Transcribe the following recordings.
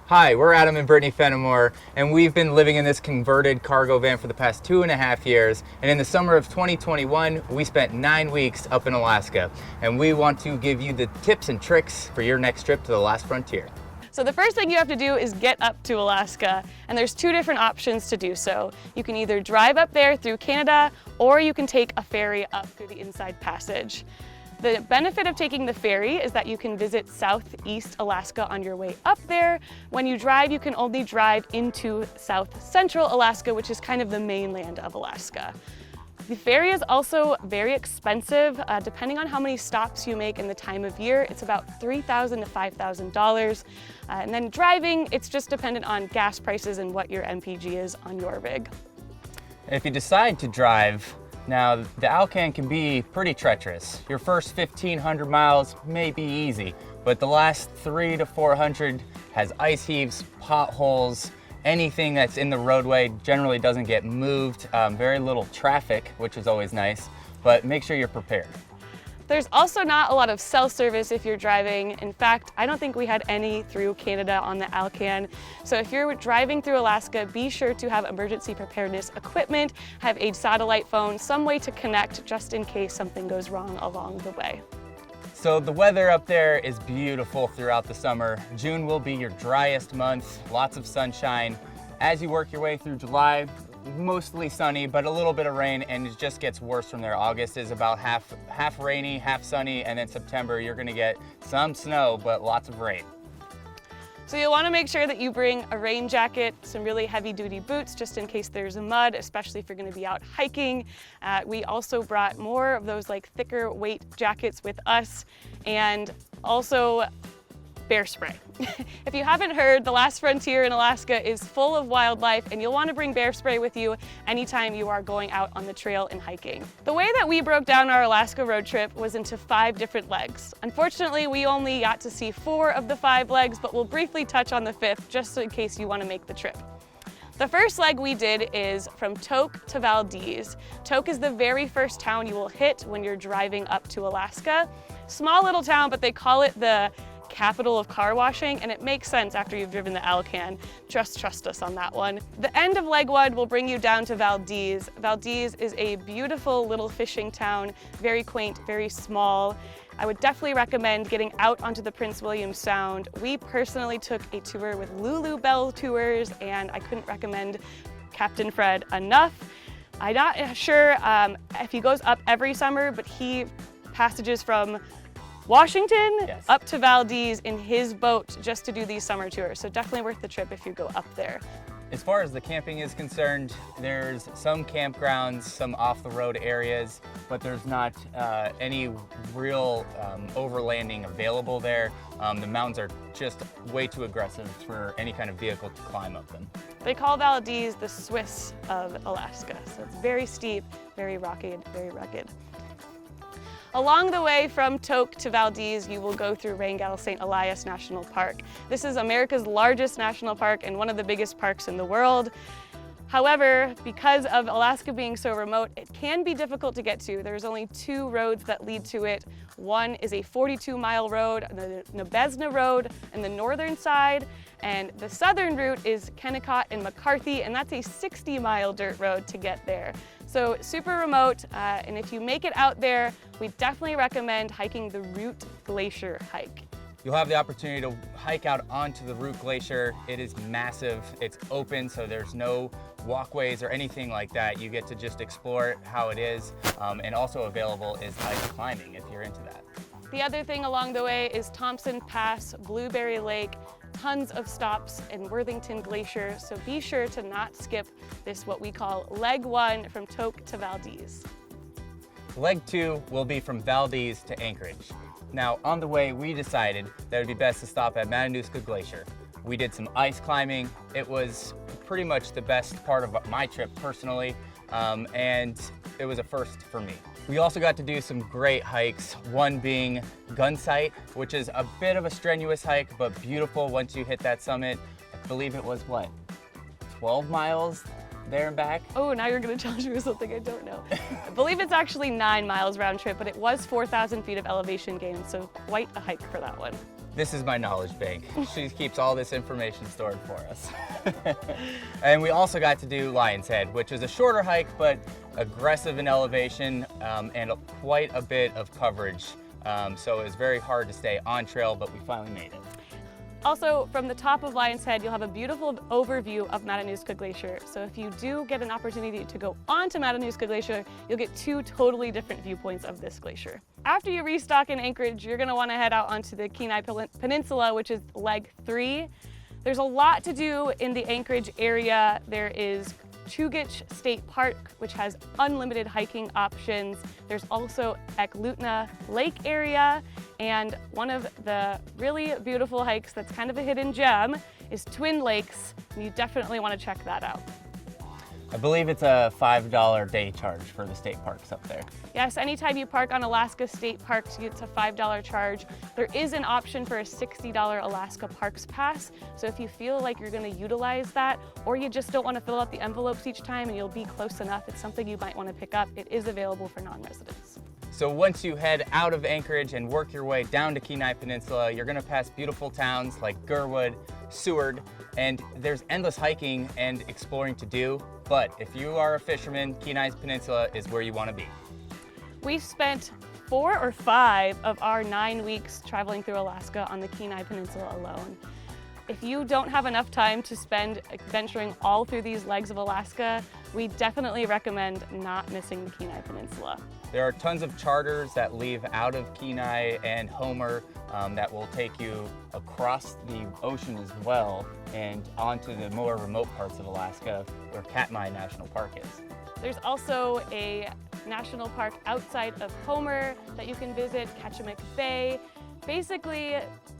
Hi, we're Adam and Brittani Fenimore, and we've been living in this converted cargo van for the past 2.5 years. And in the summer of 2021, we spent 9 weeks up in Alaska. And we want to give you the tips and tricks for your next trip to the last frontier. So the first thing you have to do is get up to Alaska, and there's two different options to do so. You can either drive up there through Canada, or you can take a ferry up through the Inside Passage. The benefit of taking the ferry is that you can visit Southeast Alaska on your way up there. When you drive, you can only drive into South Central Alaska, which is kind of the mainland of Alaska. The ferry is also very expensive. Depending on how many stops you make and the time of year, it's about $3,000 to $5,000. And then driving, it's just dependent on gas prices and what your MPG is on your rig. If you decide to drive, now the Alcan can be pretty treacherous. Your first 1,500 miles may be easy, but the last 300 to 400 has ice heaves, potholes, anything that's in the roadway generally doesn't get moved. Very little traffic, which is always nice, but make sure you're prepared. There's also not a lot of cell service if you're driving. In fact, I don't think we had any through Canada on the Alcan. So if you're driving through Alaska, be sure to have emergency preparedness equipment, have a satellite phone, some way to connect just in case something goes wrong along the way. So the weather up there is beautiful throughout the summer. June will be your driest month, lots of sunshine. As you work your way through July, mostly sunny, but a little bit of rain, and it just gets worse from there. August is about half rainy, half sunny, and then September you're gonna get some snow, but lots of rain. So you'll want to make sure that you bring a rain jacket, some really heavy duty boots just in case there's mud, especially if you're going to be out hiking. We also brought more of those like thicker weight jackets with us, and also bear spray. If you haven't heard, the last frontier in Alaska is full of wildlife, and you'll want to bring bear spray with you anytime you are going out on the trail and hiking. The way that we broke down our Alaska road trip was into 5 different legs. Unfortunately, we only got to see 4 of the 5 legs, but we'll briefly touch on the 5th just in case you want to make the trip. The first leg we did is from Tok to Valdez. Tok is the very first town you will hit when you're driving up to Alaska. Small little town, but they call it the capital of car washing, and it makes sense after you've driven the Alcan. Just trust us on that one. The end of leg 1 will bring you down to Valdez. Valdez is a beautiful little fishing town, very quaint, very small. I would definitely recommend getting out onto the Prince William Sound. We personally took a tour with Lulu Bell Tours, and I couldn't recommend Captain Fred enough. I'm not sure if he goes up every summer, but he passages from Washington up to Valdez in his boat just to do these summer tours. So definitely worth the trip if you go up there. As far as the camping is concerned, there's some campgrounds, some off-the-road areas, but there's not any real overlanding available there. The mountains are just way too aggressive for any kind of vehicle to climb up them. They call Valdez the Swiss of Alaska. So it's very steep, very rocky, very rugged. Along the way from Tok to Valdez, you will go through Wrangell St. Elias National Park. This is America's largest national park and one of the biggest parks in the world. However, because of Alaska being so remote, it can be difficult to get to. There's only 2 roads that lead to it. One is a 42-mile road, the Nabesna Road, on the northern side, and the southern route is Kennecott and McCarthy, and that's a 60-mile dirt road to get there. So super remote, and if you make it out there, we definitely recommend hiking the Root Glacier hike. You'll have the opportunity to hike out onto the Root Glacier. It is massive, it's open, so there's no walkways or anything like that. You get to just explore how it is, and also available is ice climbing if you're into that. The other thing along the way is Thompson Pass, Blueberry Lake, tons of stops in Worthington Glacier, so be sure to not skip this, what we call leg 1 from Tok to Valdez. Leg 2 will be from Valdez to Anchorage. Now, on the way, we decided that it would be best to stop at Matanuska Glacier. We did some ice climbing. It was pretty much the best part of my trip personally, and it was a first for me. We also got to do some great hikes, one being Gunsight, which is a bit of a strenuous hike, but beautiful once you hit that summit. I believe it was, what, 12 miles there and back? Oh, now you're gonna challenge me with something I don't know. I believe it's actually 9 miles round trip, but it was 4,000 feet of elevation gain, so quite a hike for that one. This is my knowledge bank. She keeps all this information stored for us. And we also got to do Lion's Head, which is a shorter hike, but aggressive in elevation and quite a bit of coverage. So it was very hard to stay on trail, but we finally made it. Also, from the top of Lion's Head, you'll have a beautiful overview of Matanuska Glacier. So if you do get an opportunity to go onto Matanuska Glacier, you'll get two totally different viewpoints of this glacier. After you restock in Anchorage, you're gonna wanna head out onto the Kenai Peninsula, which is leg 3. There's a lot to do in the Anchorage area. There is Chugach State Park, which has unlimited hiking options. There's also Eklutna Lake area, and one of the really beautiful hikes that's kind of a hidden gem is Twin Lakes, and you definitely want to check that out. I believe it's a $5 day charge for the state parks up there. Yes, anytime you park on Alaska State Parks, it's a $5 charge. There is an option for a $60 Alaska Parks Pass, so if you feel like you're going to utilize that, or you just don't want to fill out the envelopes each time and you'll be close enough, it's something you might want to pick up. It is available for non-residents. So once you head out of Anchorage and work your way down to Kenai Peninsula, you're gonna pass beautiful towns like Gurwood, Seward, and there's endless hiking and exploring to do. But if you are a fisherman, Kenai Peninsula is where you wanna be. We spent 4 or 5 of our 9 weeks traveling through Alaska on the Kenai Peninsula alone. If you don't have enough time to spend adventuring all through these legs of Alaska, we definitely recommend not missing the Kenai Peninsula. There are tons of charters that leave out of Kenai and Homer that will take you across the ocean as well and onto the more remote parts of Alaska where Katmai National Park is. There's also a national park outside of Homer that you can visit, Ketchimek Bay. Basically,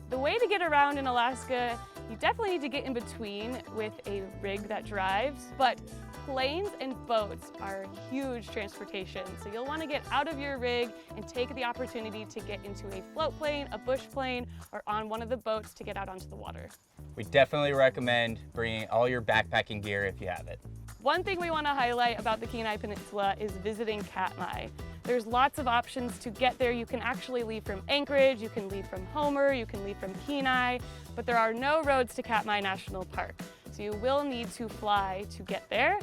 the way to get around in Alaska, you definitely need to get in between with a rig that drives, but planes and boats are huge transportation. So you'll want to get out of your rig and take the opportunity to get into a float plane, a bush plane, or on one of the boats to get out onto the water. We definitely recommend bringing all your backpacking gear if you have it. One thing we want to highlight about the Kenai Peninsula is visiting Katmai. There's lots of options to get there. You can actually leave from Anchorage, you can leave from Homer, you can leave from Kenai, but there are no roads to Katmai National Park. So you will need to fly to get there.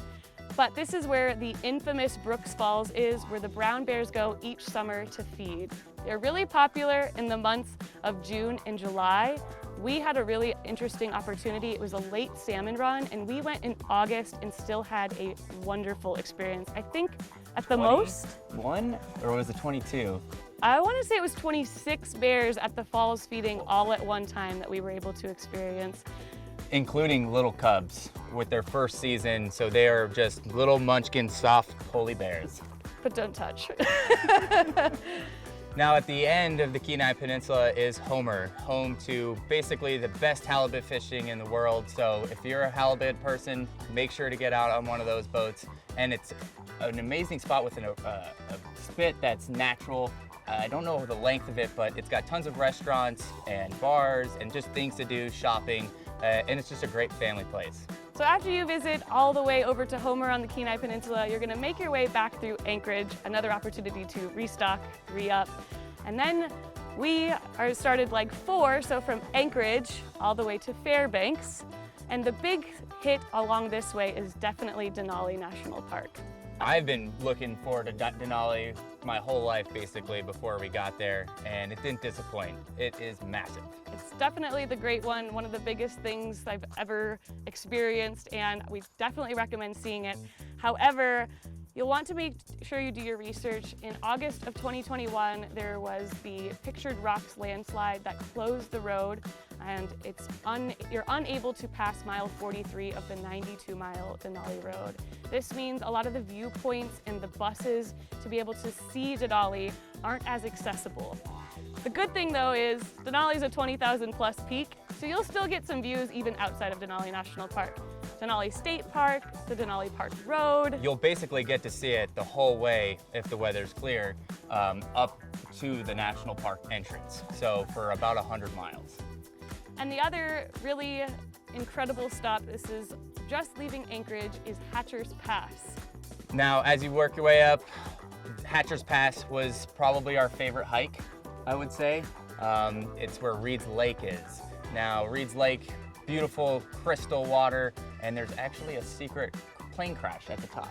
But this is where the infamous Brooks Falls is, where the brown bears go each summer to feed. They're really popular in the months of June and July. We had a really interesting opportunity. It was a late salmon run, and we went in August and still had a wonderful experience. I think at the most... 21 or was it 22? I want to say it was 26 bears at the falls feeding all at one time that we were able to experience. Including little cubs with their first season, so they are just little munchkin soft holy bears. But don't touch. Now at the end of the Kenai Peninsula is Homer, home to basically the best halibut fishing in the world. So if you're a halibut person, make sure to get out on one of those boats. And it's an amazing spot with a spit that's natural. I don't know the length of it, but it's got tons of restaurants and bars and just things to do, shopping, and it's just a great family place. So after you visit all the way over to Homer on the Kenai Peninsula, you're gonna make your way back through Anchorage, another opportunity to restock, re-up. And then we are started leg 4, so from Anchorage all the way to Fairbanks. And the big hit along this way is definitely Denali National Park. I've been looking forward to Denali my whole life basically before we got there, and it didn't disappoint. It is massive. It's definitely the great one of the biggest things I've ever experienced, and we definitely recommend seeing it. However, you'll want to make sure you do your research. In August of 2021, there was the Pictured Rocks landslide that closed the road, and you're unable to pass mile 43 of the 92-mile Denali Road. This means a lot of the viewpoints and the buses to be able to see Denali aren't as accessible. The good thing though is Denali's a 20,000 plus peak, so you'll still get some views even outside of Denali National Park. Denali State Park, the Denali Park Road. You'll basically get to see it the whole way, if the weather's clear, up to the national park entrance. So for about 100 miles. And the other really incredible stop, this is just leaving Anchorage, is Hatcher's Pass. Now, as you work your way up, Hatcher's Pass was probably our favorite hike, I would say. It's where Reed's Lake is. Now, Reed's Lake, beautiful crystal water, and there's actually a secret plane crash at the top.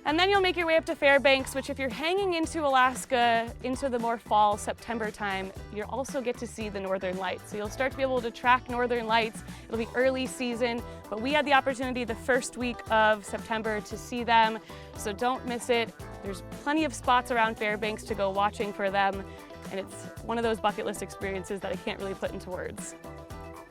And then you'll make your way up to Fairbanks, which if you're hanging into Alaska into the more fall, September time, you'll also get to see the northern lights. So you'll start to be able to track northern lights. It'll be early season, but we had the opportunity the first week of September to see them, so don't miss it. There's plenty of spots around Fairbanks to go watching for them, and it's one of those bucket list experiences that I can't really put into words.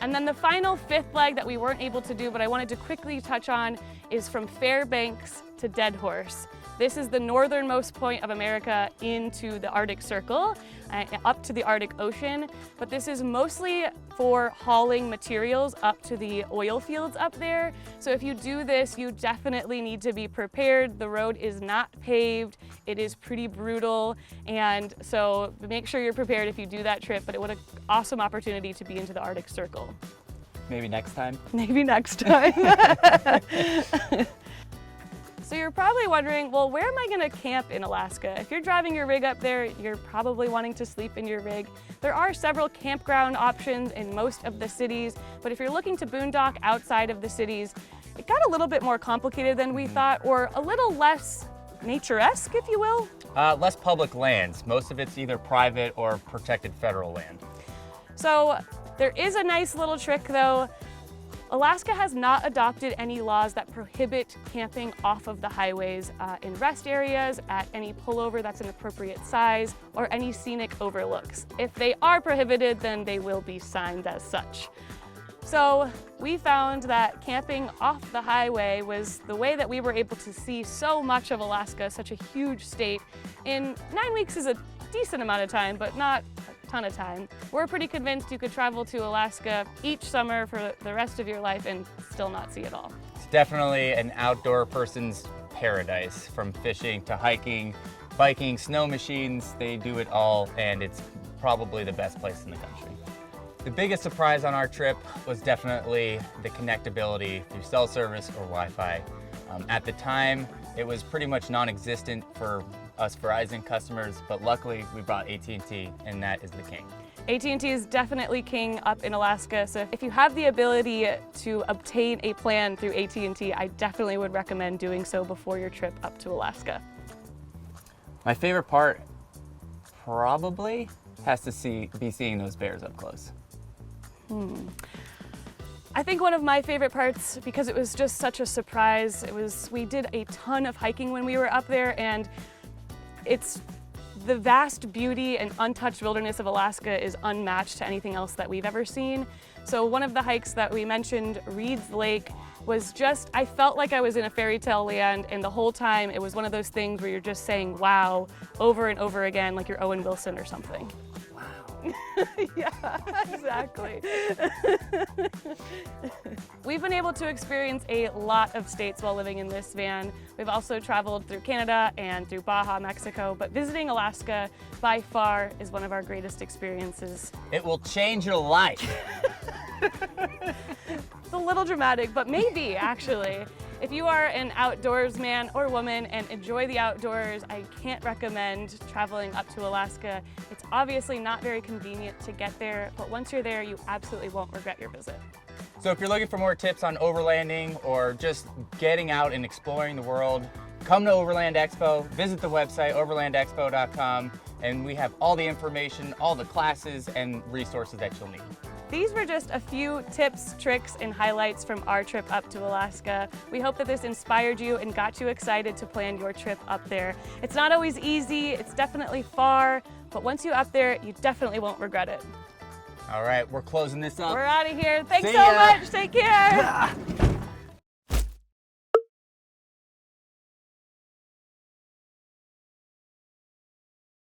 And then the final fifth leg that we weren't able to do, but I wanted to quickly touch on, is from Fairbanks to Dead Horse. This is the northernmost point of America into the Arctic Circle, up to the Arctic Ocean, but this is mostly for hauling materials up to the oil fields up there. So if you do this, you definitely need to be prepared. The road is not paved, it is pretty brutal, and so make sure you're prepared if you do that trip, but what an awesome opportunity to be into the Arctic Circle. Maybe next time? Maybe next time. So you're probably wondering, well, where am I gonna camp in Alaska? If you're driving your rig up there, you're probably wanting to sleep in your rig. There are several campground options in most of the cities, but if you're looking to boondock outside of the cities, it got a little bit more complicated than we thought, or a little less nature-esque, if you will. Less public lands. Most of it's either private or protected federal land. So there is a nice little trick though. Alaska has not adopted any laws that prohibit camping off of the highways in rest areas, at any pullover that's an appropriate size, or any scenic overlooks. If they are prohibited, then they will be signed as such. So we found that camping off the highway was the way that we were able to see so much of Alaska, such a huge state. In 9 weeks is a decent amount of time, but not a ton of time. We're pretty convinced you could travel to Alaska each summer for the rest of your life and still not see it all. It's definitely an outdoor person's paradise, from fishing to hiking, biking, snow machines, they do it all, and it's probably the best place in the country. The biggest surprise on our trip was definitely the connectability through cell service or Wi-Fi. At the time, it was pretty much non-existent for us Verizon customers, but luckily we brought AT&T, and that is the king. AT&T is definitely king up in Alaska, so if you have the ability to obtain a plan through AT&T, I definitely would recommend doing so before your trip up to Alaska. My favorite part probably has to be seeing those bears up close. I think one of my favorite parts, because it was just such a surprise, we did a ton of hiking when we were up there, and it's the vast beauty and untouched wilderness of Alaska is unmatched to anything else that we've ever seen. So one of the hikes that we mentioned, Reed's Lake, was just, I felt like I was in a fairy tale land, and the whole time it was one of those things where you're just saying wow over and over again, like you're Owen Wilson or something. Yeah, exactly. We've been able to experience a lot of states while living in this van. We've also traveled through Canada and through Baja, Mexico, but visiting Alaska by far is one of our greatest experiences. It will change your life. It's a little dramatic, but maybe actually. If you are an outdoors man or woman and enjoy the outdoors, I can't recommend traveling up to Alaska. It's obviously not very convenient to get there, but once you're there, you absolutely won't regret your visit. So if you're looking for more tips on overlanding or just getting out and exploring the world, come to Overland Expo, visit the website overlandexpo.com, and we have all the information, all the classes and resources that you'll need. These were just a few tips, tricks, and highlights from our trip up to Alaska. We hope that this inspired you and got you excited to plan your trip up there. It's not always easy, it's definitely far, but once you're up there, you definitely won't regret it. All right, we're closing this up. We're out of here. Thanks See so ya. much. Take care.